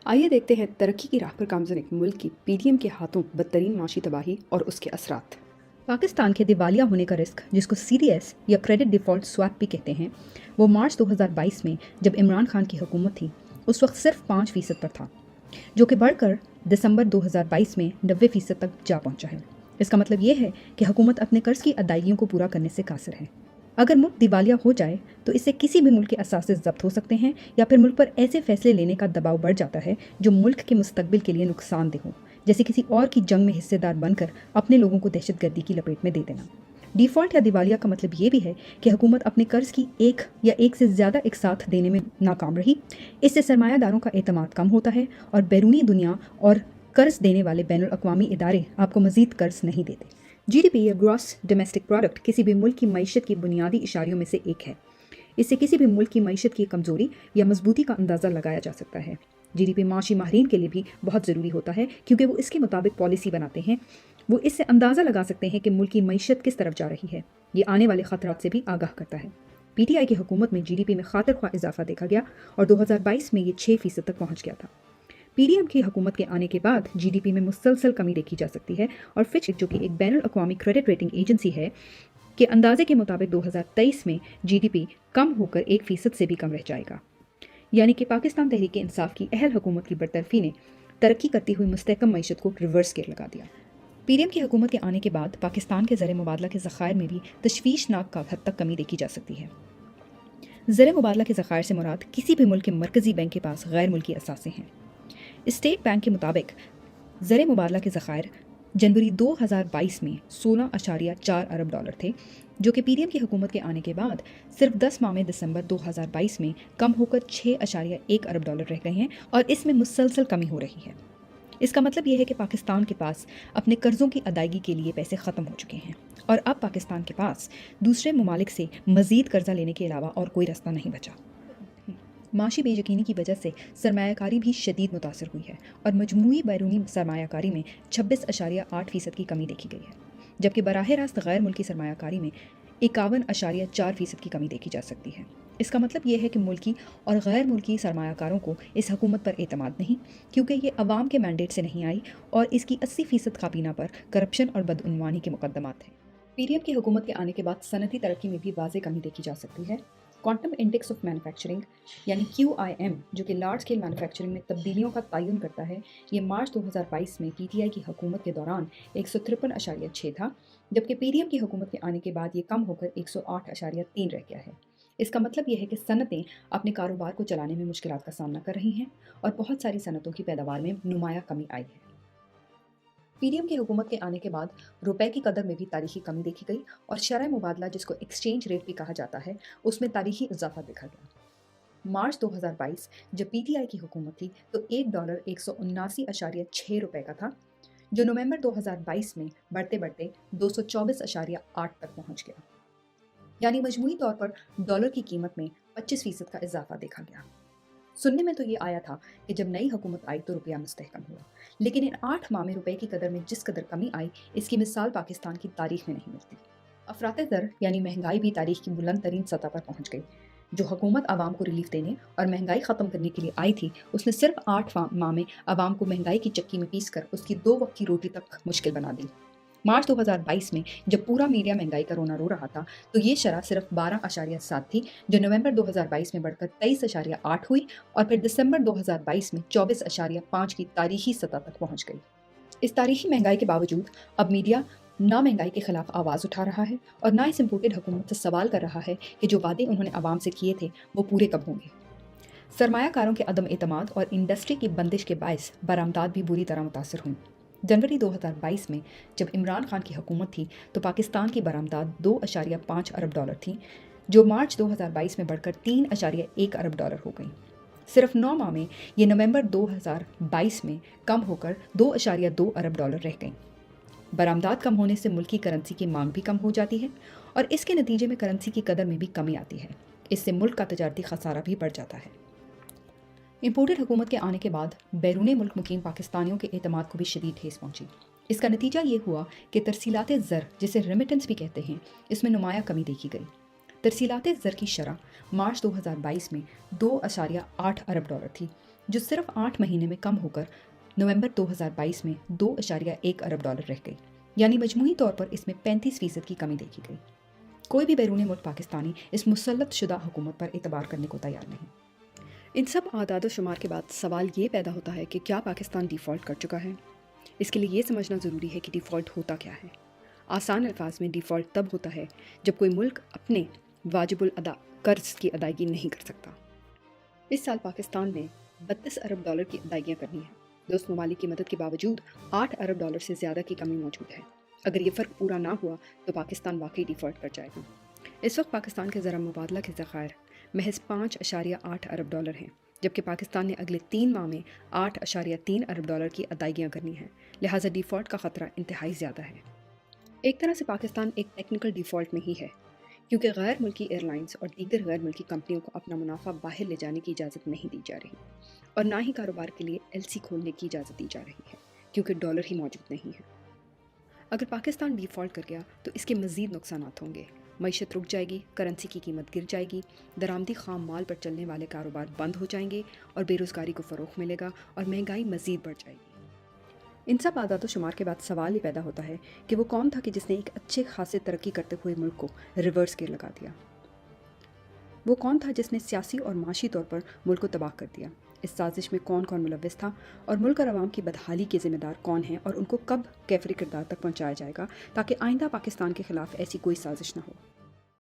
آئیے دیکھتے ہیں ترقی کی راہ پر گامزن ایک ملک کی پی ڈی ایم کے ہاتھوں بدترین معاشی تباہی اور اس کے اثرات۔ پاکستان کے دیوالیہ ہونے کا رسک، جس کو سی ڈی ایس یا کریڈٹ ڈیفالٹ سواپ بھی کہتے ہیں، وہ مارچ 2022 میں جب عمران خان کی حکومت تھی اس وقت صرف 5% پر تھا، جو کہ بڑھ کر دسمبر 2022 میں 90% تک جا پہنچا ہے۔ اس کا مطلب یہ ہے کہ حکومت اپنے قرض کی ادائیگیوں کو پورا کرنے سے قاصر ہے۔ اگر ملک دیوالیہ ہو جائے تو اس سے کسی بھی ملک کے اثاثے ضبط ہو سکتے ہیں یا پھر ملک پر ایسے فیصلے لینے کا دباؤ بڑھ جاتا ہے جو ملک کے مستقبل کے لیے نقصان دہ ہو، جیسے کسی اور کی جنگ میں حصے دار بن کر اپنے لوگوں کو دہشت گردی کی لپیٹ میں دے دینا۔ ڈیفالٹ یا دیوالیہ کا مطلب یہ بھی ہے کہ حکومت اپنے قرض کی ایک یا ایک سے زیادہ ایک ساتھ دینے میں ناکام رہی۔ اس سے سرمایہ داروں کا اعتماد کم ہوتا ہے اور بیرونی دنیا اور قرض دینے والے بین الاقوامی ادارے آپ کو مزید قرض نہیں دیتے۔ جی ڈی پی یا گراس ڈومیسٹک پروڈکٹ کسی بھی ملک کی معیشت کی بنیادی اشاریوں میں سے ایک ہے۔ اس سے کسی بھی ملک کی معیشت کی کمزوری یا مضبوطی کا اندازہ لگایا جا سکتا ہے۔ جی ڈی پی معاشی ماہرین کے لیے بھی بہت ضروری ہوتا ہے کیونکہ وہ اس کے مطابق پالیسی بناتے ہیں۔ وہ اس سے اندازہ لگا سکتے ہیں کہ ملک کی معیشت کس طرف جا رہی ہے۔ یہ آنے والے خطرات سے بھی آگاہ کرتا ہے۔ پی ٹی آئی کی حکومت میں جی ڈی پی میں خاطر خواہ اضافہ دیکھا گیا اور 2022 میں یہ 6% تک پہنچ گیا تھا۔ پی ڈی ایم کی حکومت کے آنے کے بعد جی ڈی پی میں مسلسل کمی دیکھی جا سکتی ہے اور فچ، جو کہ ایک بین الاقوامی کریڈٹ ریٹنگ ایجنسی ہے، کے اندازے کے مطابق 2023 میں جی ڈی پی کم ہو کر 1% سے بھی کم رہ جائے گا۔ یعنی کہ پاکستان تحریک انصاف کی اہل حکومت کی برطرفی نے ترقی کرتی ہوئی مستحکم معیشت کو ریورس گیئر لگا دیا۔ پی ڈی ایم کی حکومت کے آنے کے بعد پاکستان کے زر مبادلہ کے ذخائر میں بھی تشویشناک حد تک کمی دیکھی جا سکتی ہے۔ زر مبادلہ کے ذخائر سے مراد کسی بھی ملک کے مرکزی بینک کے پاس غیر ملکی اثاثے ہیں۔ اسٹیٹ بینک کے مطابق زر مبادلہ کے ذخائر جنوری 2022 میں 16.4 ارب ڈالر تھے، جو کہ پی ڈی ایم کی حکومت کے آنے کے بعد صرف 10 ماہ میں دسمبر 2022 میں کم ہو کر 6.1 ارب ڈالر رہ گئے ہیں اور اس میں مسلسل کمی ہو رہی ہے۔ اس کا مطلب یہ ہے کہ پاکستان کے پاس اپنے قرضوں کی ادائیگی کے لیے پیسے ختم ہو چکے ہیں اور اب پاکستان کے پاس دوسرے ممالک سے مزید قرضہ لینے کے علاوہ اور کوئی راستہ نہیں بچا۔ معاشی بے یقینی کی وجہ سے سرمایہ کاری بھی شدید متاثر ہوئی ہے اور مجموعی بیرونی سرمایہ کاری میں 26.8% کی کمی دیکھی گئی ہے، جبکہ براہ راست غیر ملکی سرمایہ کاری میں 51.4% کی کمی دیکھی جا سکتی ہے۔ اس کا مطلب یہ ہے کہ ملکی اور غیر ملکی سرمایہ کاروں کو اس حکومت پر اعتماد نہیں، کیونکہ یہ عوام کے مینڈیٹ سے نہیں آئی اور اس کی 80% کابینہ پر کرپشن اور بدعنوانی کے مقدمات ہیں۔ پی ڈی ایم کی حکومت کے آنے کے بعد صنعتی ترقی میں بھی واضح کمی دیکھی جا سکتی ہے۔ کوانٹم انڈیکس آف مینوفیکچرنگ یعنی QIM، جو کہ لارج اسکیل مینوفیکچرنگ میں تبدیلیوں کا تعین کرتا ہے، یہ مارچ 2022 میں پی ٹی آئی کی حکومت کے دوران 153.6 تھا، جبکہ پی ڈی ایم کی حکومت کے آنے کے بعد یہ کم ہو کر 108.3 رہ گیا ہے۔ اس کا مطلب یہ ہے کہ صنعتیں اپنے کاروبار کو چلانے میں مشکلات کا سامنا کر رہی ہیں اور بہت ساری صنعتوں کی پیداوار میں نمایاں کمی آئی ہے۔ پی ڈی ایم کی حکومت کے آنے کے بعد روپے کی قدر میں بھی تاریخی کمی دیکھی گئی اور شرح مبادلہ، جس کو ایکسچینج ریٹ بھی کہا جاتا ہے، اس میں تاریخی اضافہ دیکھا گیا۔ مارچ 2022 جب پی ٹی آئی کی حکومت تھی تو $1 179.6 روپے کا تھا، جو نومبر 2022 میں بڑھتے بڑھتے 224.8 تک پہنچ گیا۔ یعنی مجموعی طور پر ڈالر کی قیمت میں 25% کا اضافہ دیکھا گیا۔ سننے میں تو یہ آیا تھا کہ جب نئی حکومت آئی تو روپیہ مستحکم ہوا، لیکن ان 8 ماہ میں روپے کی قدر میں جس قدر کمی آئی، اس کی مثال پاکستان کی تاریخ میں نہیں ملتی۔ افراط زر یعنی مہنگائی بھی تاریخ کی بلند ترین سطح پر پہنچ گئی۔ جو حکومت عوام کو ریلیف دینے اور مہنگائی ختم کرنے کے لیے آئی تھی، اس نے صرف 8 ماہ میں عوام کو مہنگائی کی چکی میں پیس کر اس کی 2 وقت کی روٹی تک مشکل بنا دی۔ مارچ 2022 میں جب پورا میڈیا مہنگائی کا رونا رو رہا تھا تو یہ شرح صرف 12.7 تھی، جو نومبر 2022 میں بڑھ کر 23.8 ہوئی اور پھر دسمبر 2022 میں 24.5 کی تاریخی سطح تک پہنچ گئی۔ اس تاریخی مہنگائی کے باوجود اب میڈیا نہ مہنگائی کے خلاف آواز اٹھا رہا ہے اور نہ اس امپورٹڈ حکومت سے سوال کر رہا ہے کہ جو وعدے انہوں نے عوام سے کیے تھے وہ پورے کب ہوں گے۔ سرمایہ کاروں کے عدم اعتماد اور انڈسٹری کی بندش کے باعث برآمدات بھی بری طرح متاثر ہوئیں۔ جنوری 2022 میں جب عمران خان کی حکومت تھی تو پاکستان کی برآمدات 2.5 ارب ڈالر تھیں، جو مارچ 2022 میں بڑھ کر 3.1 ارب ڈالر ہو گئیں۔ صرف 9 ماہ میں یہ نومبر 2022 میں کم ہو کر 2.2 ارب ڈالر رہ گئیں۔ برآمدات کم ہونے سے ملکی کرنسی کی مانگ بھی کم ہو جاتی ہے اور اس کے نتیجے میں کرنسی کی قدر میں بھی کمی آتی ہے۔ اس سے ملک کا تجارتی خسارہ بھی بڑھ جاتا ہے۔ امپورٹڈ حکومت کے آنے کے بعد بیرون ملک مقیم پاکستانیوں کے اعتماد کو بھی شدید ٹھیس پہنچی۔ اس کا نتیجہ یہ ہوا کہ ترسیلات زر، جسے ریمیٹنس بھی کہتے ہیں، اس میں نمایاں کمی دیکھی گئی۔ ترسیلات زر کی شرح مارچ 2022 میں 2.8 ارب ڈالر تھی، جو صرف 8 مہینے میں کم ہو کر نومبر 2022 میں $2.1 ارب رہ گئی، یعنی مجموعی طور پر اس میں 35% کی کمی دیکھی گئی۔ کوئی بھی بیرونی ملک پاکستانی اس مسلط شدہ حکومت پر اعتبار کرنے کو تیار نہیں۔ ان سب اعداد و شمار کے بعد سوال یہ پیدا ہوتا ہے کہ کیا پاکستان ڈیفالٹ کر چکا ہے؟ اس کے لیے یہ سمجھنا ضروری ہے کہ ڈیفالٹ ہوتا کیا ہے۔ آسان الفاظ میں ڈیفالٹ تب ہوتا ہے جب کوئی ملک اپنے واجب الادا قرض کی ادائیگی نہیں کر سکتا۔ اس سال پاکستان نے $32 ارب کی ادائیگیاں کرنی ہیں۔ دوست ممالک کی مدد کے باوجود $8 ارب سے زیادہ کی کمی موجود ہے۔ اگر یہ فرق پورا نہ ہوا تو پاکستان واقعی ڈیفالٹ کر جائے گا۔ اس وقت پاکستان کے زر مبادلہ کے ذخائر محض $5.8 ارب ہیں، جبکہ پاکستان نے اگلے 3 ماہ میں $8.3 ارب کی ادائیگیاں کرنی ہیں، لہٰذا ڈیفالٹ کا خطرہ انتہائی زیادہ ہے۔ ایک طرح سے پاکستان ایک ٹیکنیکل ڈیفالٹ میں ہی ہے، کیونکہ غیر ملکی ایئر لائنز اور دیگر غیر ملکی کمپنیوں کو اپنا منافع باہر لے جانے کی اجازت نہیں دی جا رہی، اور نہ ہی کاروبار کے لیے LC کھولنے کی اجازت دی جا رہی ہے، کیونکہ ڈالر ہی موجود نہیں ہے۔ اگر پاکستان ڈیفالٹ کر گیا تو اس کے مزید نقصانات ہوں گے۔ معیشت رک جائے گی، کرنسی کی قیمت گر جائے گی، درآمدی خام مال پر چلنے والے کاروبار بند ہو جائیں گے اور بے روزگاری کو فروغ ملے گا اور مہنگائی مزید بڑھ جائے گی۔ ان سب اعداد و شمار کے بعد سوال یہ پیدا ہوتا ہے کہ وہ کون تھا کہ جس نے ایک اچھے خاصے ترقی کرتے ہوئے ملک کو ریورس گیئر لگا دیا؟ وہ کون تھا جس نے سیاسی اور معاشی طور پر ملک کو تباہ کر دیا؟ اس سازش میں کون کون ملوث تھا اور ملک اور عوام کی بدحالی کے ذمہ دار کون ہیں اور ان کو کب کیفری کردار تک پہنچایا جائے گا تاکہ آئندہ پاکستان کے خلاف ایسی کوئی سازش نہ ہو؟